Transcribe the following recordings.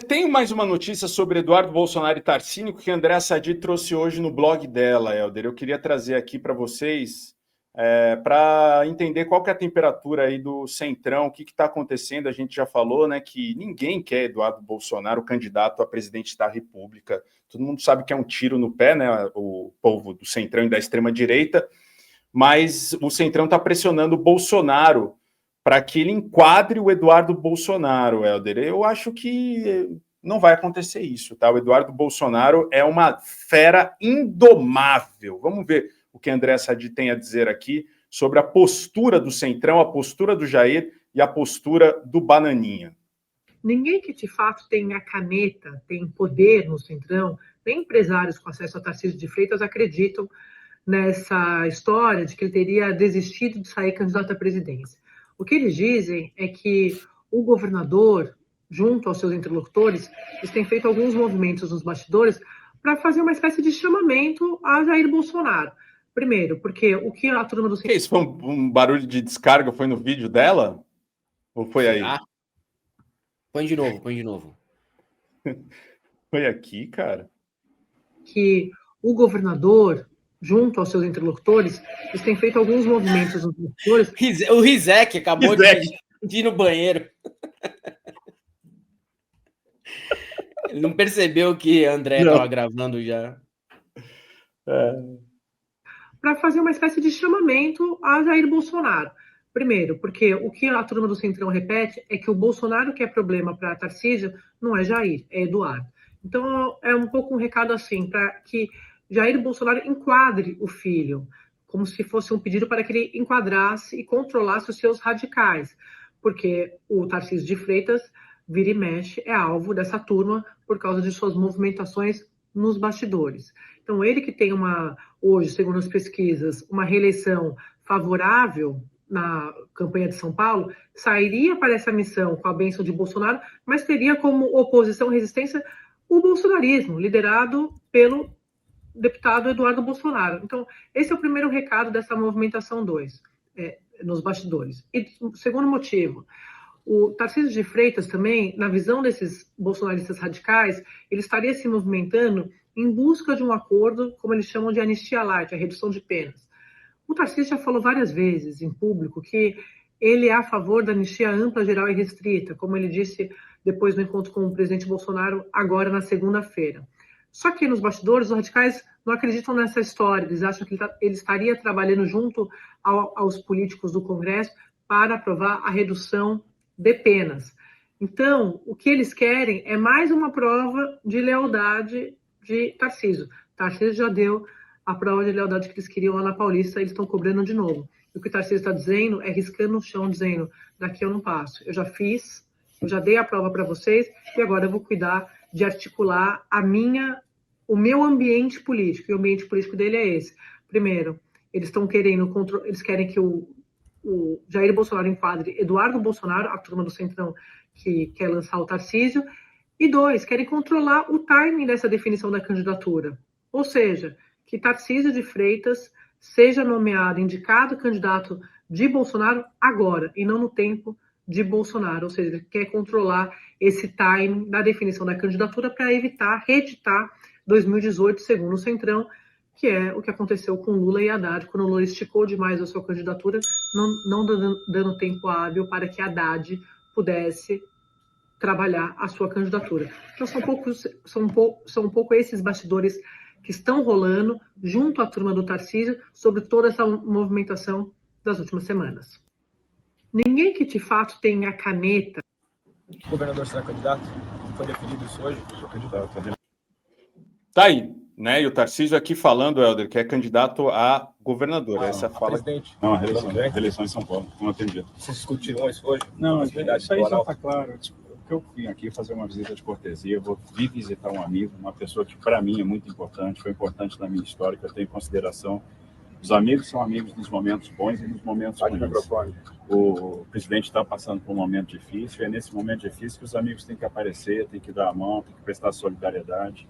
Tem mais uma notícia sobre Eduardo Bolsonaro e Tarcísio que a Andréa Sadi trouxe hoje no blog dela, Helder. Eu queria trazer aqui para vocês para entender qual que é a temperatura aí do Centrão, o que está acontecendo. A gente já falou, né, que ninguém quer Eduardo Bolsonaro candidato a presidente da República. Todo mundo sabe que é um tiro no pé, né, o povo do Centrão e da extrema-direita, mas o Centrão está pressionando o Bolsonaro para que ele enquadre o Eduardo Bolsonaro, Helder. Eu acho que não vai acontecer isso, tá? O Eduardo Bolsonaro é uma fera indomável. Vamos ver o que a Andréa Sadi tem a dizer aqui sobre a postura do Centrão, a postura do Jair e a postura do Bananinha. Ninguém que, de fato, tem a caneta, tem poder no Centrão, nem empresários com acesso a Tarcísio de Freitas acreditam nessa história de que ele teria desistido de sair candidato à presidência. O que eles dizem é que o governador, junto aos seus interlocutores, eles têm feito alguns movimentos nos bastidores para fazer uma espécie de chamamento a Jair Bolsonaro. Primeiro, porque o que a turma do... Que isso, foi um barulho de descarga? Foi no vídeo dela? Ou foi aí? Põe de novo. Foi aqui, cara? Que o governador, junto aos seus interlocutores, eles têm feito alguns movimentos nos bastidores. O Rizek acabou de ir no banheiro. Ele não percebeu que a Andréa estava gravando já. Para fazer uma espécie de chamamento a Jair Bolsonaro. Primeiro, porque o que a turma do Centrão repete é que o Bolsonaro que é problema para Tarcísio não é Jair, é Eduardo. Então, é um pouco um recado assim, para que Jair Bolsonaro enquadre o filho, como se fosse um pedido para que ele enquadrasse e controlasse os seus radicais, porque o Tarcísio de Freitas, vira e mexe, é alvo dessa turma por causa de suas movimentações nos bastidores. Então, ele que tem hoje, segundo as pesquisas, uma reeleição favorável na campanha de São Paulo, sairia para essa missão com a bênção de Bolsonaro, mas teria como oposição, resistência, o bolsonarismo, liderado pelo deputado Eduardo Bolsonaro. Então, esse é o primeiro recado dessa movimentação 2, nos bastidores. E segundo motivo, o Tarcísio de Freitas também, na visão desses bolsonaristas radicais, ele estaria se movimentando em busca de um acordo, como eles chamam de anistia light, a redução de penas. O Tarcísio já falou várias vezes em público que ele é a favor da anistia ampla, geral e restrita, como ele disse depois do encontro com o presidente Bolsonaro, agora na segunda-feira. Só que nos bastidores, os radicais não acreditam nessa história, eles acham que ele estaria trabalhando junto aos políticos do Congresso para aprovar a redução de penas. Então, o que eles querem é mais uma prova de lealdade de Tarcísio. Tarcísio já deu a prova de lealdade que eles queriam lá na Paulista, eles estão cobrando de novo. E o que o Tarcísio está dizendo é riscando o chão, dizendo, daqui eu não passo. Eu já fiz, eu já dei a prova para vocês, e agora eu vou cuidar de articular o meu ambiente político. E o ambiente político dele é esse. Primeiro, eles querem que o Jair Bolsonaro enquadre Eduardo Bolsonaro, a turma do Centrão que quer lançar o Tarcísio. E 2, querem controlar o timing dessa definição da candidatura. Ou seja, que Tarcísio de Freitas seja nomeado, indicado candidato de Bolsonaro agora, e não no tempo de Bolsonaro. Ou seja, ele quer controlar esse timing da definição da candidatura para evitar reeditar 2018, segundo o Centrão, que é o que aconteceu com Lula e Haddad, quando o Lula esticou demais a sua candidatura, não dando tempo hábil para que Haddad pudesse trabalhar a sua candidatura. Então, são um pouco esses bastidores que estão rolando junto à turma do Tarcísio sobre toda essa movimentação das últimas semanas. Ninguém que, de fato, tem a caneta... O governador será candidato? Foi definido isso hoje? Sou candidato. Tá aí, né? E o Tarcísio aqui falando, Helder, que é candidato a governador. Essa fala... presidente. Não, a reeleição em São Paulo, não atendido. Vocês discutiram isso hoje? Não, isso aí já está claro. Eu vim aqui fazer uma visita de cortesia, vou vir visitar um amigo, uma pessoa que para mim é muito importante, foi importante na minha história, que eu tenho em consideração. Os amigos são amigos nos momentos bons e nos momentos ruins. O presidente está passando por um momento difícil, e é nesse momento difícil que os amigos têm que aparecer, têm que dar a mão, têm que prestar solidariedade.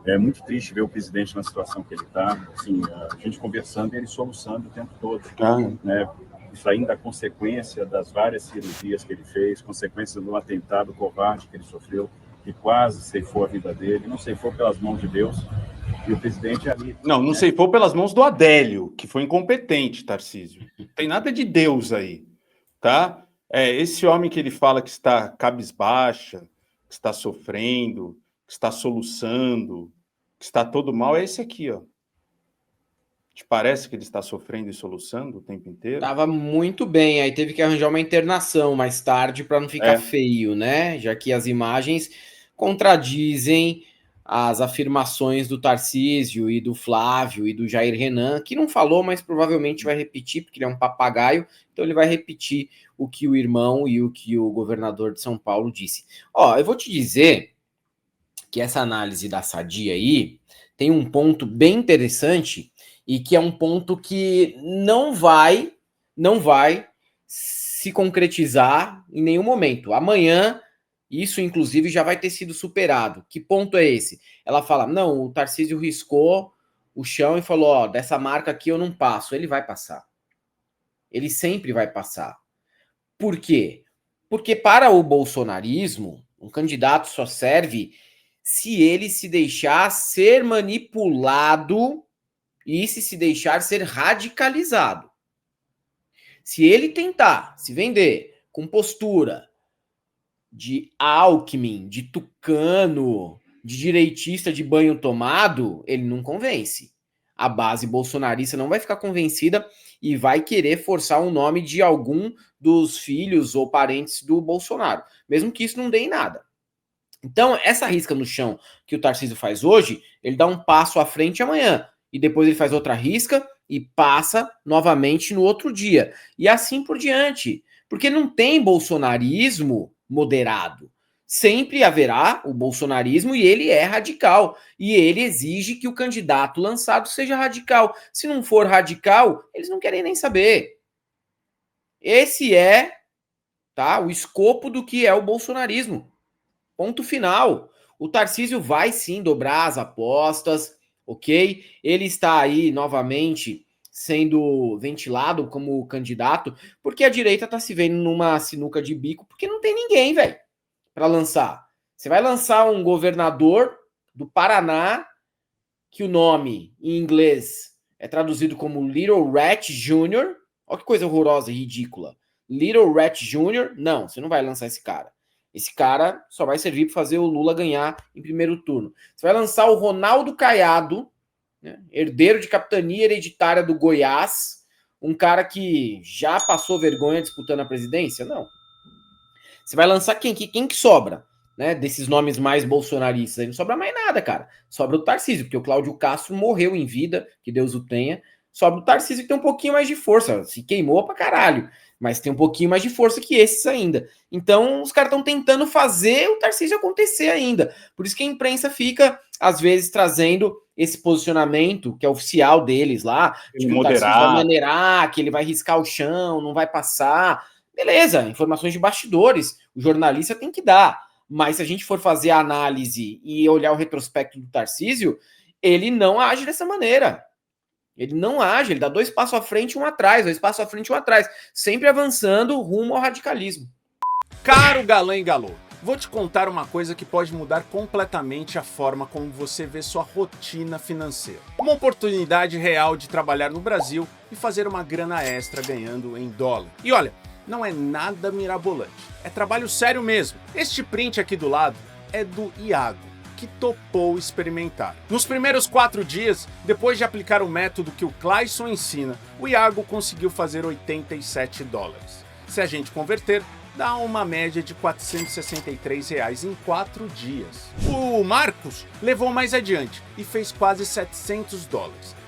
É muito triste ver o presidente na situação que ele está, assim, a gente conversando e ele soluçando o tempo todo. Né? isso ainda é consequência das várias cirurgias que ele fez, consequência de um atentado covarde que ele sofreu, que quase ceifou a vida dele, não ceifou pelas mãos de Deus, e o presidente ali... Não ceifou pelas mãos do Adélio, que foi incompetente, Tarcísio. Não tem nada de Deus aí, tá? Esse homem que ele fala que está cabisbaixa, que está sofrendo, que está soluçando, que está todo mal, é esse aqui, ó. Te parece que ele está sofrendo e soluçando o tempo inteiro? Tava muito bem, aí teve que arranjar uma internação mais tarde para não ficar feio, né? Já que as imagens contradizem as afirmações do Tarcísio e do Flávio e do Jair Renan, que não falou, mas provavelmente vai repetir, porque ele é um papagaio, então ele vai repetir o que o irmão e o que o governador de São Paulo disse. Ó, eu vou te dizer que essa análise da Sadia aí tem um ponto bem interessante e que é um ponto que não vai se concretizar em nenhum momento. Amanhã, isso inclusive já vai ter sido superado. Que ponto é esse? Ela fala, não, o Tarcísio riscou o chão e falou, ó, dessa marca aqui eu não passo. Ele vai passar. Ele sempre vai passar. Por quê? Porque para o bolsonarismo, um candidato só serve se ele se deixar ser manipulado e se deixar ser radicalizado. Se ele tentar se vender com postura de Alckmin, de tucano, de direitista de banho tomado, ele não convence. A base bolsonarista não vai ficar convencida e vai querer forçar o nome de algum dos filhos ou parentes do Bolsonaro, mesmo que isso não dê em nada. Então, essa risca no chão que o Tarcísio faz hoje, ele dá um passo à frente amanhã, e depois ele faz outra risca e passa novamente no outro dia. E assim por diante. Porque não tem bolsonarismo moderado. Sempre haverá o bolsonarismo e ele é radical. E ele exige que o candidato lançado seja radical. Se não for radical, eles não querem nem saber. Esse é, tá, o escopo do que é o bolsonarismo. Ponto final. O Tarcísio vai sim dobrar as apostas, ok? Ele está aí novamente sendo ventilado como candidato, porque a direita está se vendo numa sinuca de bico, porque não tem ninguém, velho, para lançar. Você vai lançar um governador do Paraná, que o nome em inglês é traduzido como Little Rat Jr. Olha que coisa horrorosa e ridícula. Little Rat Jr. Não, você não vai lançar esse cara. Esse cara só vai servir para fazer o Lula ganhar em primeiro turno. Você vai lançar o Ronaldo Caiado, né, herdeiro de capitania hereditária do Goiás, um cara que já passou vergonha disputando a presidência? Não. Você vai lançar quem que sobra, né, desses nomes mais bolsonaristas? Aí não sobra mais nada, cara. Sobra o Tarcísio, porque o Cláudio Castro morreu em vida, que Deus o tenha. Sobra o Tarcísio, que tem um pouquinho mais de força. Se queimou pra caralho, mas tem um pouquinho mais de força que esses ainda. Então, os caras estão tentando fazer o Tarcísio acontecer ainda. Por isso que a imprensa fica, às vezes, trazendo esse posicionamento, que é oficial deles lá, de que o Tarcísio vai maneirar, que ele vai riscar o chão, não vai passar. Beleza, informações de bastidores, o jornalista tem que dar. Mas se a gente for fazer a análise e olhar o retrospecto do Tarcísio, ele não age dessa maneira. Ele não age, ele dá 2 passos à frente e 1 atrás, 2 passos à frente e 1 atrás, sempre avançando rumo ao radicalismo. Caro galã e galô, vou te contar uma coisa que pode mudar completamente a forma como você vê sua rotina financeira. Uma oportunidade real de trabalhar no Brasil e fazer uma grana extra ganhando em dólar. E olha, não é nada mirabolante, é trabalho sério mesmo. Este print aqui do lado é do Iago, que topou experimentar. Nos primeiros 4 dias, depois de aplicar o método que o Clayson ensina, o Iago conseguiu fazer $87. Se a gente converter, dá uma média de R$463 em 4 dias. O Marcos levou mais adiante e fez quase $700,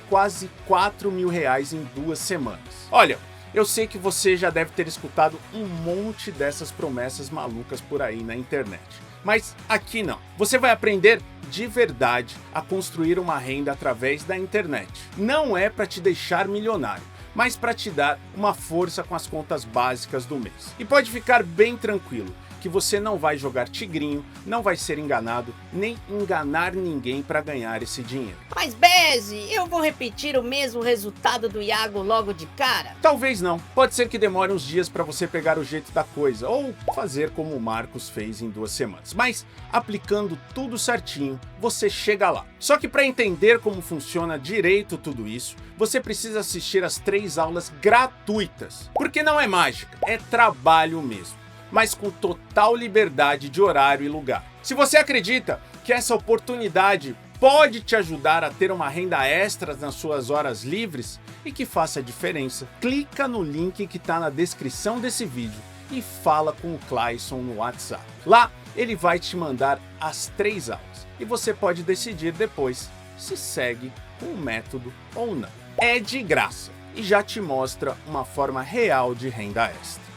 quase R$4.000 em 2 semanas. Olha, eu sei que você já deve ter escutado um monte dessas promessas malucas por aí na internet. Mas aqui não. Você vai aprender de verdade a construir uma renda através da internet. Não é para te deixar milionário, mas para te dar uma força com as contas básicas do mês. E pode ficar bem tranquilo, que você não vai jogar tigrinho, não vai ser enganado, nem enganar ninguém para ganhar esse dinheiro. Mas Beze, eu vou repetir o mesmo resultado do Iago logo de cara? Talvez não. Pode ser que demore uns dias para você pegar o jeito da coisa, ou fazer como o Marcos fez em 2 semanas. Mas, aplicando tudo certinho, você chega lá. Só que para entender como funciona direito tudo isso, você precisa assistir as 3 aulas gratuitas. Porque não é mágica, é trabalho mesmo, mas com total liberdade de horário e lugar. Se você acredita que essa oportunidade pode te ajudar a ter uma renda extra nas suas horas livres e que faça a diferença, clica no link que está na descrição desse vídeo e fala com o Clayson no WhatsApp. Lá ele vai te mandar as 3 aulas e você pode decidir depois se segue com o método ou não. É de graça e já te mostra uma forma real de renda extra.